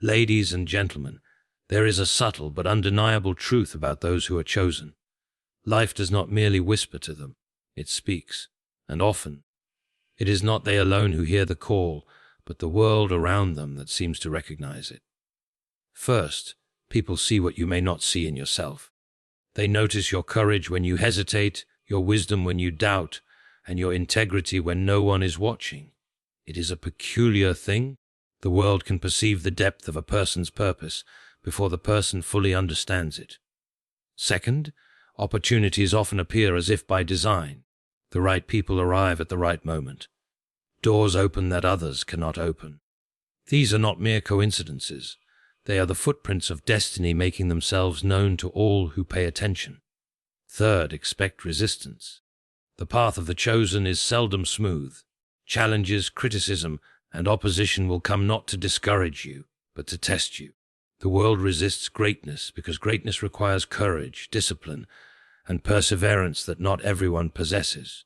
Ladies and gentlemen, there is a subtle but undeniable truth about those who are chosen. Life does not merely whisper to them, it speaks, and often. It is not they alone who hear the call, but the world around them that seems to recognize it. First, people see what you may not see in yourself. They notice your courage when you hesitate, your wisdom when you doubt, and your integrity when no one is watching. It is a peculiar thing. The world can perceive the depth of a person's purpose before the person fully understands it. Second, opportunities often appear as if by design. The right people arrive at the right moment. Doors open that others cannot open. These are not mere coincidences. They are the footprints of destiny making themselves known to all who pay attention. Third, expect resistance. The path of the chosen is seldom smooth. Challenges, criticism, and opposition will come not to discourage you, but to test you. The world resists greatness because greatness requires courage, discipline, and perseverance that not everyone possesses.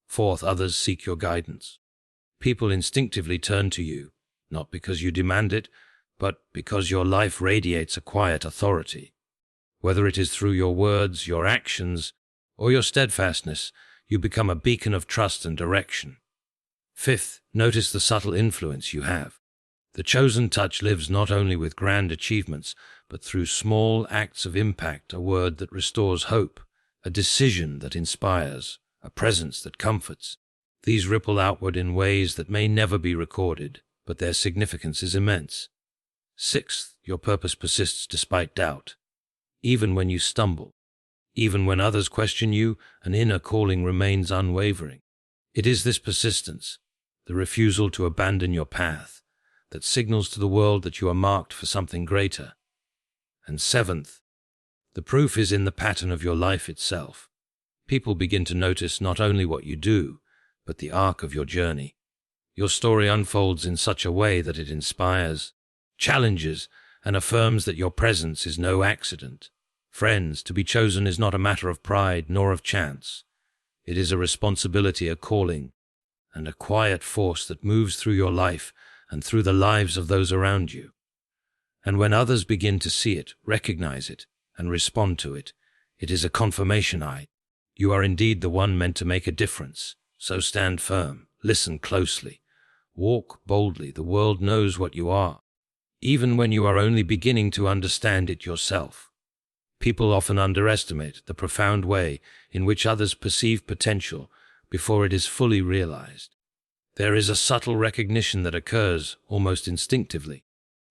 Fourth, others seek your guidance. People instinctively turn to you, not because you demand it, but because your life radiates a quiet authority. Whether it is through your words, your actions, or your steadfastness, you become a beacon of trust and direction. Fifth, notice the subtle influence you have. The chosen touch lives not only with grand achievements, but through small acts of impact, a word that restores hope, a decision that inspires, a presence that comforts. These ripple outward in ways that may never be recorded, but their significance is immense. Sixth, your purpose persists despite doubt. Even when you stumble, even when others question you, an inner calling remains unwavering. It is this persistence, the refusal to abandon your path, that signals to the world that you are marked for something greater. And seventh, the proof is in the pattern of your life itself. People begin to notice not only what you do, but the arc of your journey. Your story unfolds in such a way that it inspires, challenges, and affirms that your presence is no accident. Friends, to be chosen is not a matter of pride nor of chance. It is a responsibility, a calling, and a quiet force that moves through your life and through the lives of those around you. And when others begin to see it, recognize it, and respond to it, it is a confirmation. You are indeed the one meant to make a difference. So stand firm, listen closely, walk boldly. The world knows what you are, even when you are only beginning to understand it yourself. People often underestimate the profound way in which others perceive potential before it is fully realized. There is a subtle recognition that occurs almost instinctively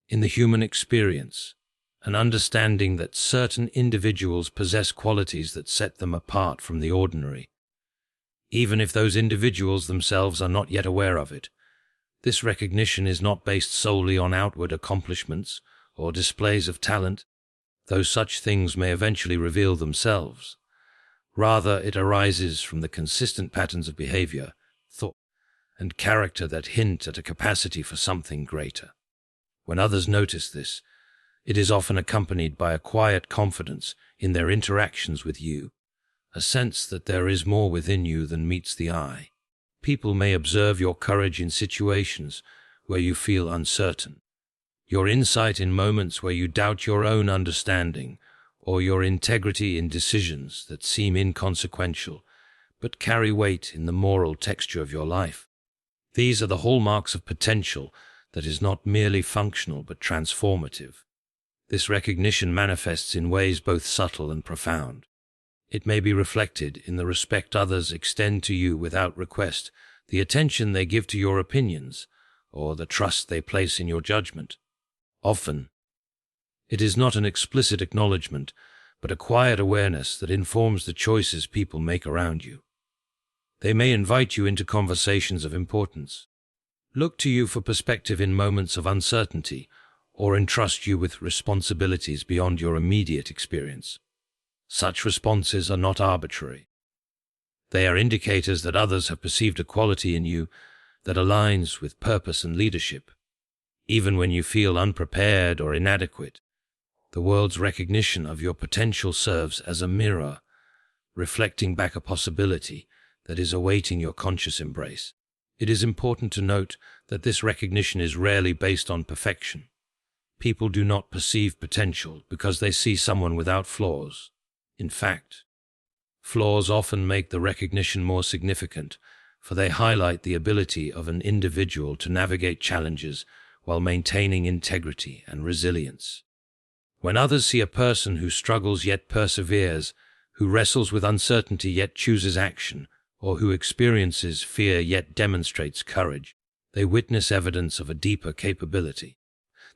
in the human experience, an understanding that certain individuals possess qualities that set them apart from the ordinary, even if those individuals themselves are not yet aware of it. This recognition is not based solely on outward accomplishments or displays of talent, though such things may eventually reveal themselves. Rather, it arises from the consistent patterns of behavior, thought, and character that hint at a capacity for something greater. When others notice this, it is often accompanied by a quiet confidence in their interactions with you, a sense that there is more within you than meets the eye. People may observe your courage in situations where you feel uncertain, your insight in moments where you doubt your own understanding, or your integrity in decisions that seem inconsequential, but carry weight in the moral texture of your life. These are the hallmarks of potential that is not merely functional but transformative. This recognition manifests in ways both subtle and profound. It may be reflected in the respect others extend to you without request, the attention they give to your opinions, or the trust they place in your judgment. Often, it is not an explicit acknowledgement, but a quiet awareness that informs the choices people make around you. They may invite you into conversations of importance, look to you for perspective in moments of uncertainty, or entrust you with responsibilities beyond your immediate experience. Such responses are not arbitrary. They are indicators that others have perceived a quality in you that aligns with purpose and leadership. Even when you feel unprepared or inadequate, the world's recognition of your potential serves as a mirror, reflecting back a possibility that is awaiting your conscious embrace. It is important to note that this recognition is rarely based on perfection. People do not perceive potential because they see someone without flaws. In fact, flaws often make the recognition more significant, for they highlight the ability of an individual to navigate challenges while maintaining integrity and resilience. When others see a person who struggles yet perseveres, who wrestles with uncertainty yet chooses action, or who experiences fear yet demonstrates courage, they witness evidence of a deeper capability.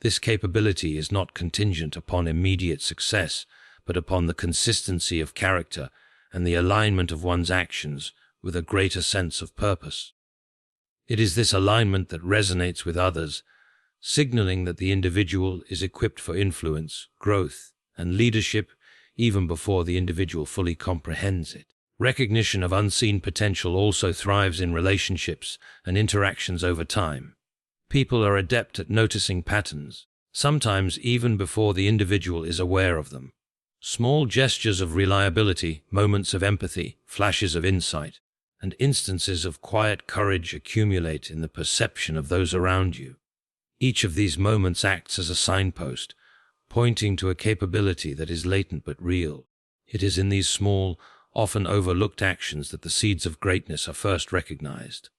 This capability is not contingent upon immediate success, but upon the consistency of character and the alignment of one's actions with a greater sense of purpose. It is this alignment that resonates with others, signaling that the individual is equipped for influence, growth, and leadership even before the individual fully comprehends it. Recognition of unseen potential also thrives in relationships and interactions over time. People are adept at noticing patterns, sometimes even before the individual is aware of them. Small gestures of reliability, moments of empathy, flashes of insight, and instances of quiet courage accumulate in the perception of those around you. Each of these moments acts as a signpost, pointing to a capability that is latent but real. It is in these small, often overlooked actions that the seeds of greatness are first recognized.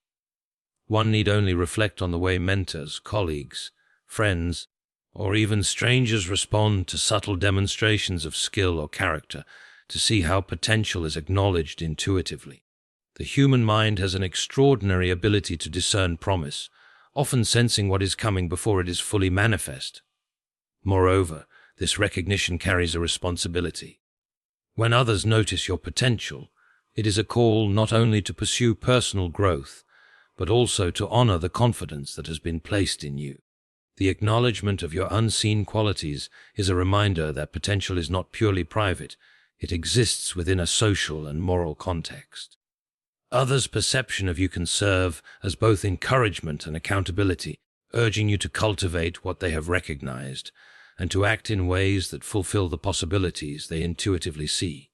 One need only reflect on the way mentors, colleagues, friends, or even strangers respond to subtle demonstrations of skill or character to see how potential is acknowledged intuitively. The human mind has an extraordinary ability to discern promise, often sensing what is coming before it is fully manifest. Moreover, this recognition carries a responsibility. When others notice your potential, it is a call not only to pursue personal growth, but also to honor the confidence that has been placed in you. The acknowledgement of your unseen qualities is a reminder that potential is not purely private, it exists within a social and moral context. Others' perception of you can serve as both encouragement and accountability, urging you to cultivate what they have recognized and to act in ways that fulfill the possibilities they intuitively see.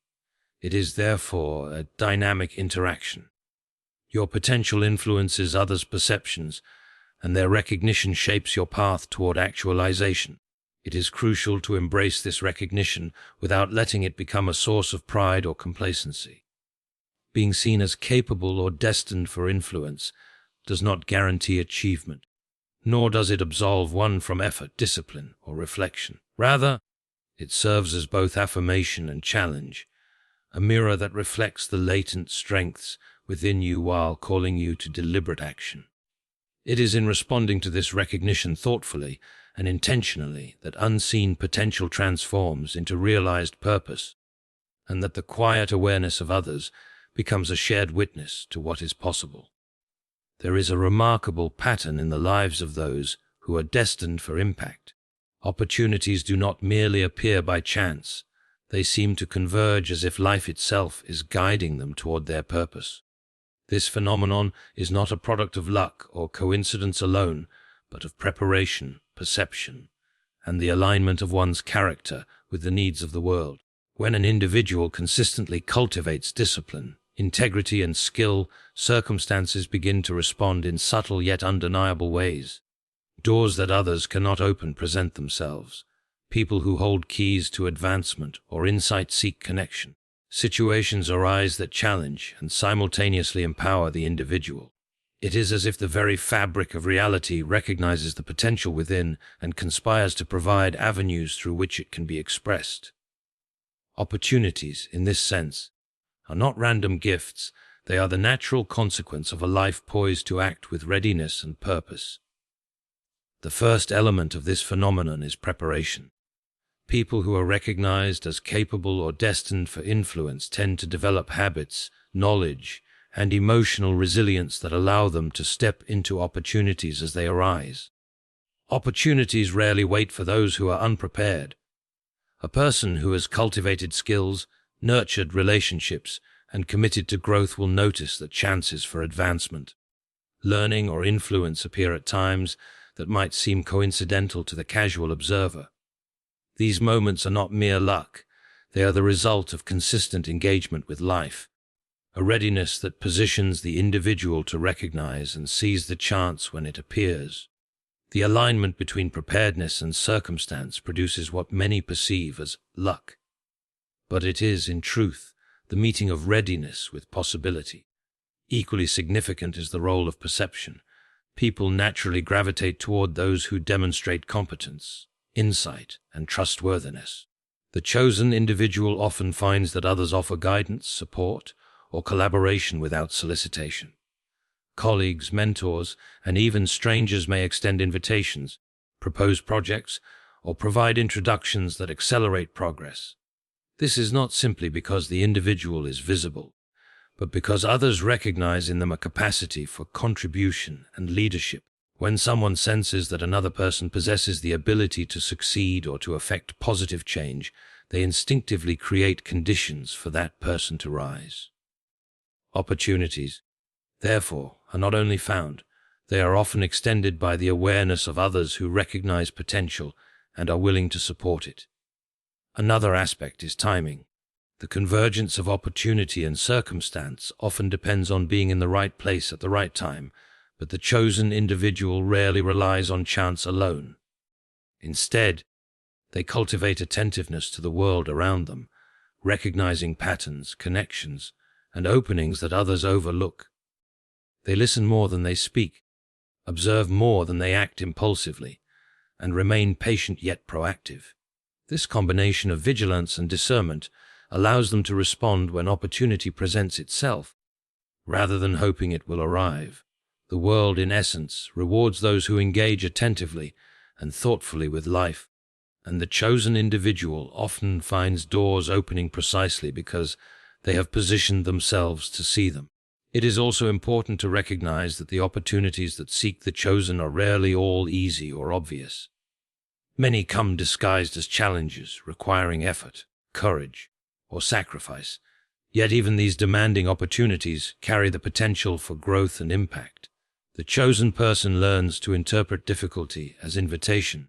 It is therefore a dynamic interaction. Your potential influences others' perceptions, and their recognition shapes your path toward actualization. It is crucial to embrace this recognition without letting it become a source of pride or complacency. Being seen as capable or destined for influence does not guarantee achievement, nor does it absolve one from effort, discipline, or reflection. Rather, it serves as both affirmation and challenge, a mirror that reflects the latent strengths within you while calling you to deliberate action. It is in responding to this recognition thoughtfully and intentionally that unseen potential transforms into realized purpose, and that the quiet awareness of others becomes a shared witness to what is possible. There is a remarkable pattern in the lives of those who are destined for impact. Opportunities do not merely appear by chance. They seem to converge as if life itself is guiding them toward their purpose. This phenomenon is not a product of luck or coincidence alone, but of preparation, perception, and the alignment of one's character with the needs of the world. When an individual consistently cultivates discipline, integrity, and skill, circumstances begin to respond in subtle yet undeniable ways. Doors that others cannot open present themselves. People who hold keys to advancement or insight seek connection. Situations arise that challenge and simultaneously empower the individual. It is as if the very fabric of reality recognizes the potential within and conspires to provide avenues through which it can be expressed. Opportunities, in this sense, are not random gifts, they are the natural consequence of a life poised to act with readiness and purpose. The first element of this phenomenon is preparation. People who are recognized as capable or destined for influence tend to develop habits, knowledge, and emotional resilience that allow them to step into opportunities as they arise. Opportunities rarely wait for those who are unprepared. A person who has cultivated skills, nurtured relationships, and committed to growth will notice that chances for advancement, learning, or influence appear at times that might seem coincidental to the casual observer. These moments are not mere luck, they are the result of consistent engagement with life, a readiness that positions the individual to recognize and seize the chance when it appears. The alignment between preparedness and circumstance produces what many perceive as luck. But it is, in truth, the meeting of readiness with possibility. Equally significant is the role of perception. People naturally gravitate toward those who demonstrate competence, insight, and trustworthiness. The chosen individual often finds that others offer guidance, support, or collaboration without solicitation. Colleagues, mentors, and even strangers may extend invitations, propose projects, or provide introductions that accelerate progress. This is not simply because the individual is visible, but because others recognize in them a capacity for contribution and leadership. When someone senses that another person possesses the ability to succeed or to effect positive change, they instinctively create conditions for that person to rise. Opportunities, therefore, are not only found, they are often extended by the awareness of others who recognize potential and are willing to support it. Another aspect is timing. The convergence of opportunity and circumstance often depends on being in the right place at the right time, but the chosen individual rarely relies on chance alone. Instead, they cultivate attentiveness to the world around them, recognizing patterns, connections, and openings that others overlook. They listen more than they speak, observe more than they act impulsively, and remain patient yet proactive. This combination of vigilance and discernment allows them to respond when opportunity presents itself, rather than hoping it will arrive. The world, in essence, rewards those who engage attentively and thoughtfully with life, and the chosen individual often finds doors opening precisely because they have positioned themselves to see them. It is also important to recognize that the opportunities that seek the chosen are rarely all easy or obvious. Many come disguised as challenges, requiring effort, courage, or sacrifice, yet even these demanding opportunities carry the potential for growth and impact. The chosen person learns to interpret difficulty as invitation,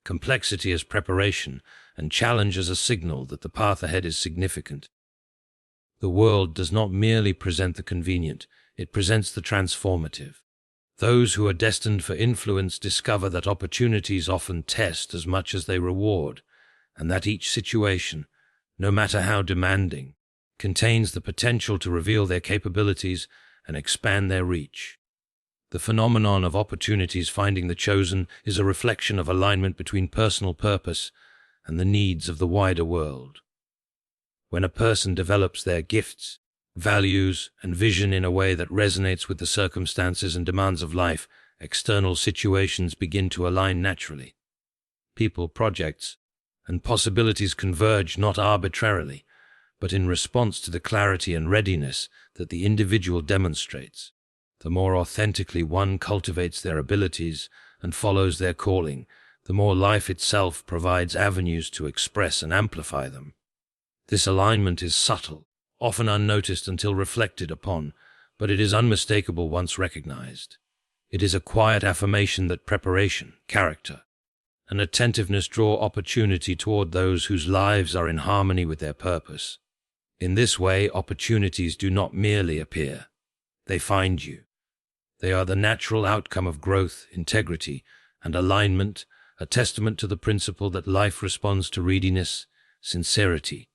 complexity as preparation, and challenge as a signal that the path ahead is significant. The world does not merely present the convenient, it presents the transformative. Those who are destined for influence discover that opportunities often test as much as they reward, and that each situation, no matter how demanding, contains the potential to reveal their capabilities and expand their reach. The phenomenon of opportunities finding the chosen is a reflection of alignment between personal purpose and the needs of the wider world. When a person develops their gifts, values, and vision in a way that resonates with the circumstances and demands of life, external situations begin to align naturally. People, projects, and possibilities converge not arbitrarily, but in response to the clarity and readiness that the individual demonstrates. The more authentically one cultivates their abilities and follows their calling, the more life itself provides avenues to express and amplify them. This alignment is subtle, often unnoticed until reflected upon, but it is unmistakable once recognized. It is a quiet affirmation that preparation, character, and attentiveness draw opportunity toward those whose lives are in harmony with their purpose. In this way, opportunities do not merely appear. They find you. They are the natural outcome of growth, integrity, and alignment, a testament to the principle that life responds to readiness, sincerity,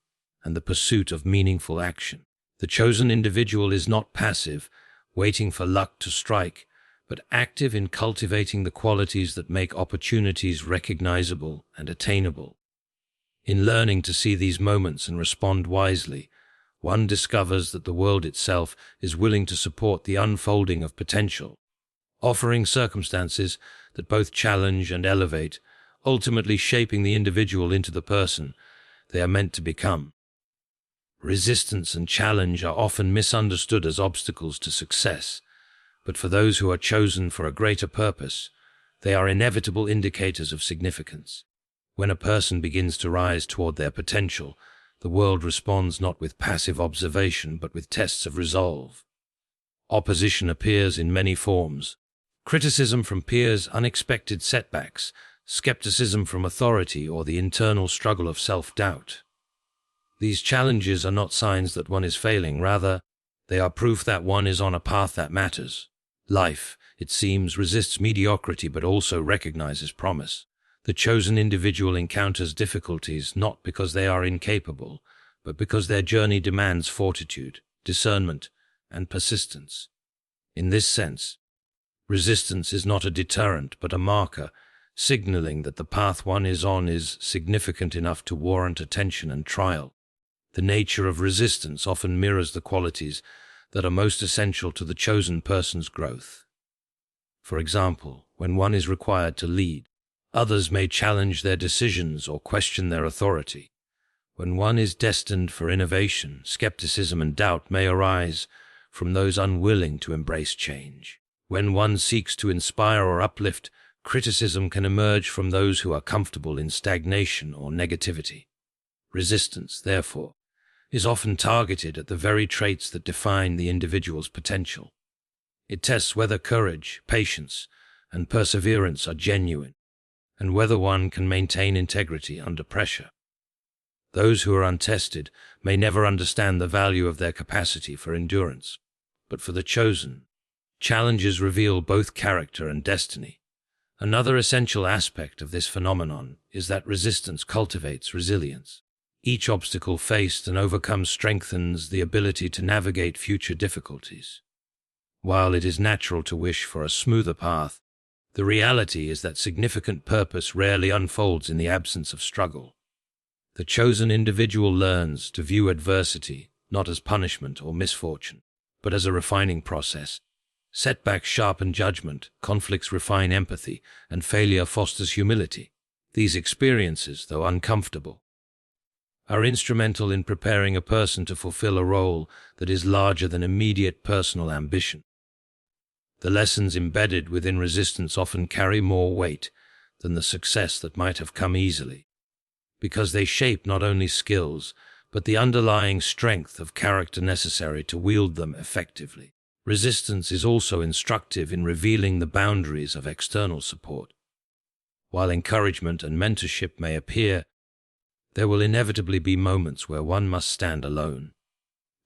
and the pursuit of meaningful action. The chosen individual is not passive, waiting for luck to strike, but active in cultivating the qualities that make opportunities recognizable and attainable. In learning to see these moments and respond wisely, one discovers that the world itself is willing to support the unfolding of potential, offering circumstances that both challenge and elevate, ultimately shaping the individual into the person they are meant to become. Resistance and challenge are often misunderstood as obstacles to success, but for those who are chosen for a greater purpose, they are inevitable indicators of significance. When a person begins to rise toward their potential, the world responds not with passive observation but with tests of resolve. Opposition appears in many forms: criticism from peers, unexpected setbacks, skepticism from authority, or the internal struggle of self-doubt. These challenges are not signs that one is failing, rather, they are proof that one is on a path that matters. Life, it seems, resists mediocrity but also recognizes promise. The chosen individual encounters difficulties not because they are incapable, but because their journey demands fortitude, discernment, and persistence. In this sense, resistance is not a deterrent but a marker, signaling that the path one is on is significant enough to warrant attention and trial. The nature of resistance often mirrors the qualities that are most essential to the chosen person's growth. For example, when one is required to lead, others may challenge their decisions or question their authority. When one is destined for innovation, skepticism and doubt may arise from those unwilling to embrace change. When one seeks to inspire or uplift, criticism can emerge from those who are comfortable in stagnation or negativity. Resistance, therefore, is often targeted at the very traits that define the individual's potential. It tests whether courage, patience, and perseverance are genuine, and whether one can maintain integrity under pressure. Those who are untested may never understand the value of their capacity for endurance, but for the chosen, challenges reveal both character and destiny. Another essential aspect of this phenomenon is that resistance cultivates resilience. Each obstacle faced and overcome strengthens the ability to navigate future difficulties. While it is natural to wish for a smoother path, the reality is that significant purpose rarely unfolds in the absence of struggle. The chosen individual learns to view adversity not as punishment or misfortune, but as a refining process. Setbacks sharpen judgment, conflicts refine empathy, and failure fosters humility. These experiences, though uncomfortable, are instrumental in preparing a person to fulfill a role that is larger than immediate personal ambition. The lessons embedded within resistance often carry more weight than the success that might have come easily, because they shape not only skills, but the underlying strength of character necessary to wield them effectively. Resistance is also instructive in revealing the boundaries of external support. While encouragement and mentorship may appear, there will inevitably be moments where one must stand alone.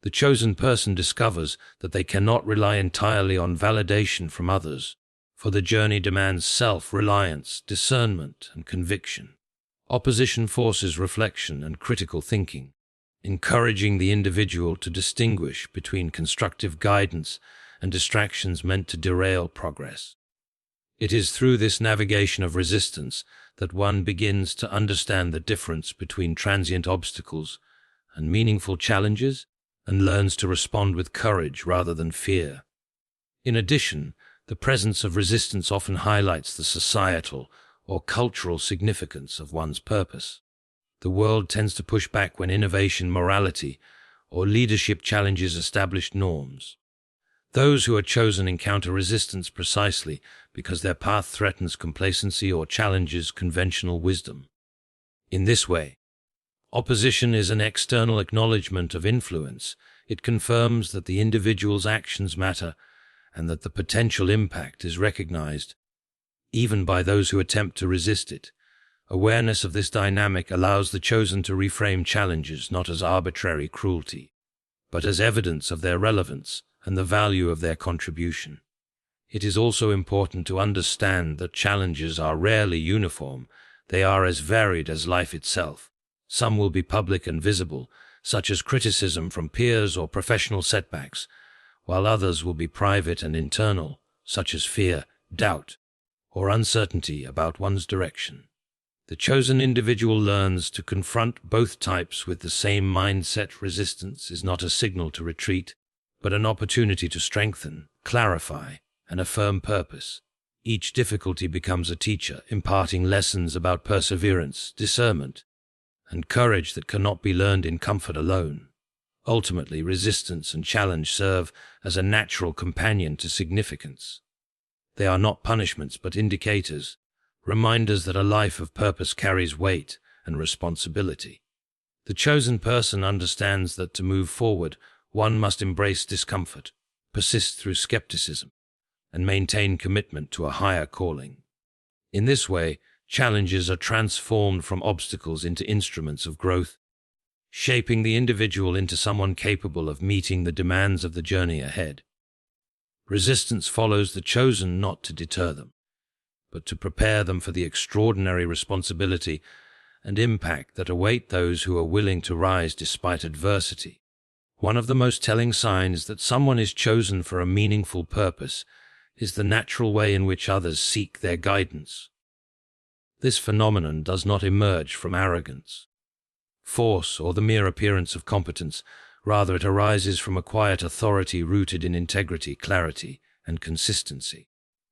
The chosen person discovers that they cannot rely entirely on validation from others, for the journey demands self-reliance, discernment, and conviction. Opposition forces reflection and critical thinking, encouraging the individual to distinguish between constructive guidance and distractions meant to derail progress. It is through this navigation of resistance that one begins to understand the difference between transient obstacles and meaningful challenges, and learns to respond with courage rather than fear. In addition, the presence of resistance often highlights the societal or cultural significance of one's purpose. The world tends to push back when innovation, morality, or leadership challenges established norms. Those who are chosen encounter resistance precisely because their path threatens complacency or challenges conventional wisdom. In this way, opposition is an external acknowledgement of influence. It confirms that the individual's actions matter and that the potential impact is recognized, even by those who attempt to resist it. Awareness of this dynamic allows the chosen to reframe challenges not as arbitrary cruelty, but as evidence of their relevance and the value of their contribution. It is also important to understand that challenges are rarely uniform. They are as varied as life itself. Some will be public and visible, such as criticism from peers or professional setbacks, while others will be private and internal, such as fear, doubt, or uncertainty about one's direction. The chosen individual learns to confront both types with the same mindset. Resistance is not a signal to retreat, but an opportunity to strengthen, clarify, and affirm purpose. Each difficulty becomes a teacher, imparting lessons about perseverance, discernment, and courage that cannot be learned in comfort alone. Ultimately, resistance and challenge serve as a natural companion to significance. They are not punishments but indicators, reminders that a life of purpose carries weight and responsibility. The chosen person understands that to move forward, one must embrace discomfort, persist through skepticism, and maintain commitment to a higher calling. In this way, challenges are transformed from obstacles into instruments of growth, shaping the individual into someone capable of meeting the demands of the journey ahead. Resistance follows the chosen not to deter them, but to prepare them for the extraordinary responsibility and impact that await those who are willing to rise despite adversity. One of the most telling signs that someone is chosen for a meaningful purpose is the natural way in which others seek their guidance. This phenomenon does not emerge from arrogance, force, or the mere appearance of competence. Rather, it arises from a quiet authority rooted in integrity, clarity, and consistency.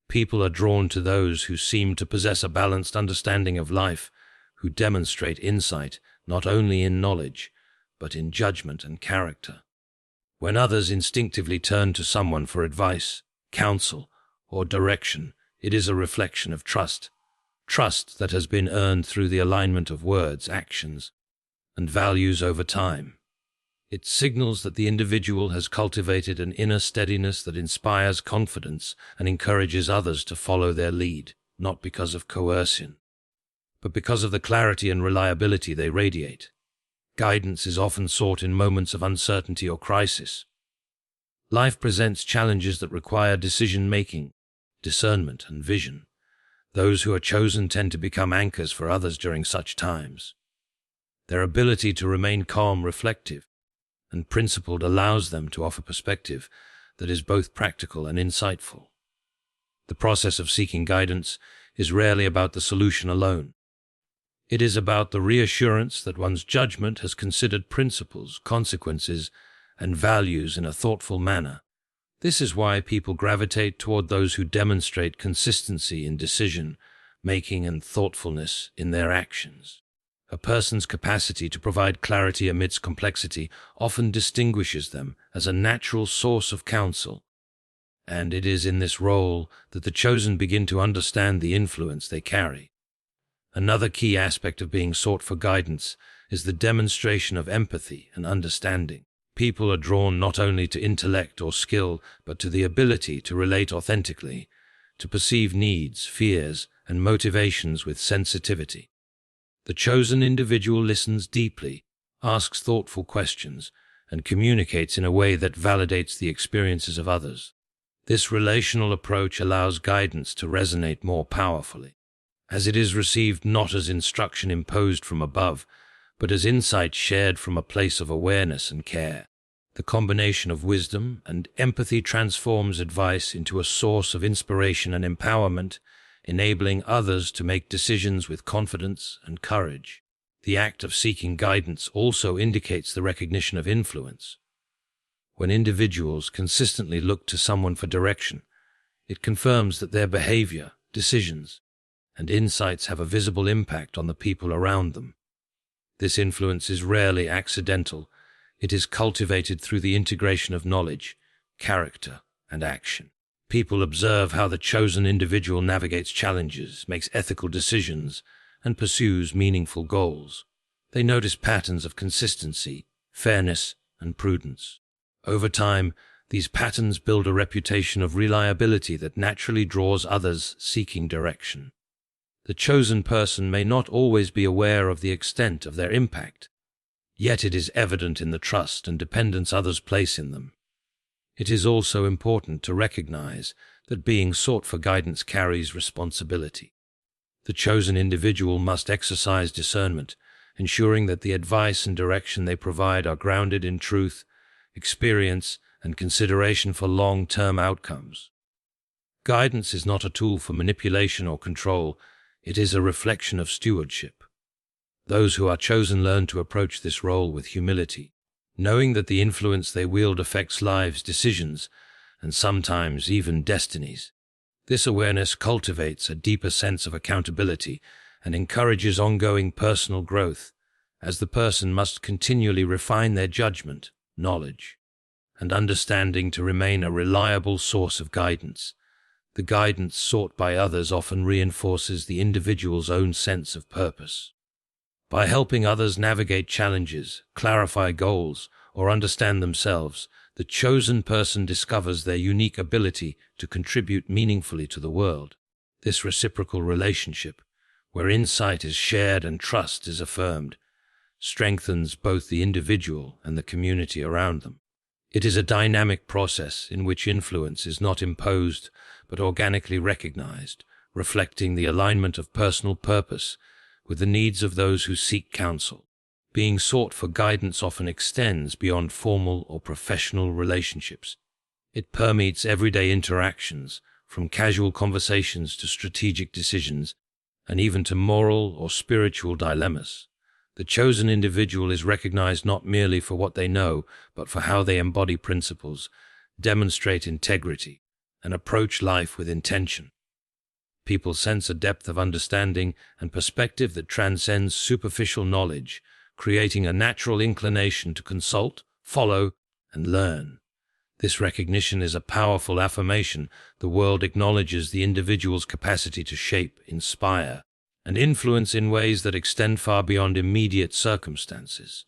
People are drawn to those who seem to possess a balanced understanding of life, who demonstrate insight not only in knowledge, but in judgment and character. When others instinctively turn to someone for advice, counsel, or direction, it is a reflection of trust that has been earned through the alignment of words, actions, and values over time. It signals that the individual has cultivated an inner steadiness that inspires confidence and encourages others to follow their lead, not because of coercion, but because of the clarity and reliability they radiate. Guidance is often sought in moments of uncertainty or crisis. Life presents challenges that require decision-making, discernment, and vision. Those who are chosen tend to become anchors for others during such times. Their ability to remain calm, reflective, and principled allows them to offer perspective that is both practical and insightful. The process of seeking guidance is rarely about the solution alone. It is about the reassurance that one's judgment has considered principles, consequences, and values in a thoughtful manner. This is why people gravitate toward those who demonstrate consistency in decision-making and thoughtfulness in their actions. A person's capacity to provide clarity amidst complexity often distinguishes them as a natural source of counsel, and it is in this role that the chosen begin to understand the influence they carry. Another key aspect of being sought for guidance is the demonstration of empathy and understanding. People are drawn not only to intellect or skill, but to the ability to relate authentically, to perceive needs, fears, and motivations with sensitivity. The chosen individual listens deeply, asks thoughtful questions, and communicates in a way that validates the experiences of others. This relational approach allows guidance to resonate more powerfully, as it is received not as instruction imposed from above, but as insight shared from a place of awareness and care. The combination of wisdom and empathy transforms advice into a source of inspiration and empowerment, enabling others to make decisions with confidence and courage. The act of seeking guidance also indicates the recognition of influence. When individuals consistently look to someone for direction, it confirms that their behavior, decisions, and insights have a visible impact on the people around them. This influence is rarely accidental. It is cultivated through the integration of knowledge, character, and action. People observe how the chosen individual navigates challenges, makes ethical decisions, and pursues meaningful goals. They notice patterns of consistency, fairness, and prudence. Over time, these patterns build a reputation of reliability that naturally draws others seeking direction. The chosen person may not always be aware of the extent of their impact, yet it is evident in the trust and dependence others place in them. It is also important to recognize that being sought for guidance carries responsibility. The chosen individual must exercise discernment, ensuring that the advice and direction they provide are grounded in truth, experience, and consideration for long-term outcomes. Guidance is not a tool for manipulation or control. It is a reflection of stewardship. Those who are chosen learn to approach this role with humility, knowing that the influence they wield affects lives, decisions, and sometimes even destinies. This awareness cultivates a deeper sense of accountability and encourages ongoing personal growth, as the person must continually refine their judgment, knowledge, and understanding to remain a reliable source of guidance. The guidance sought by others often reinforces the individual's own sense of purpose. By helping others navigate challenges, clarify goals, or understand themselves, the chosen person discovers their unique ability to contribute meaningfully to the world. This reciprocal relationship, where insight is shared and trust is affirmed, strengthens both the individual and the community around them. It is a dynamic process in which influence is not imposed but organically recognized, reflecting the alignment of personal purpose with the needs of those who seek counsel. Being sought for guidance often extends beyond formal or professional relationships. It permeates everyday interactions, from casual conversations to strategic decisions, and even to moral or spiritual dilemmas. The chosen individual is recognized not merely for what they know, but for how they embody principles, demonstrate integrity, and approach life with intention. People sense a depth of understanding and perspective that transcends superficial knowledge, creating a natural inclination to consult, follow, and learn. This recognition is a powerful affirmation. The world acknowledges the individual's capacity to shape, inspire, and influence in ways that extend far beyond immediate circumstances.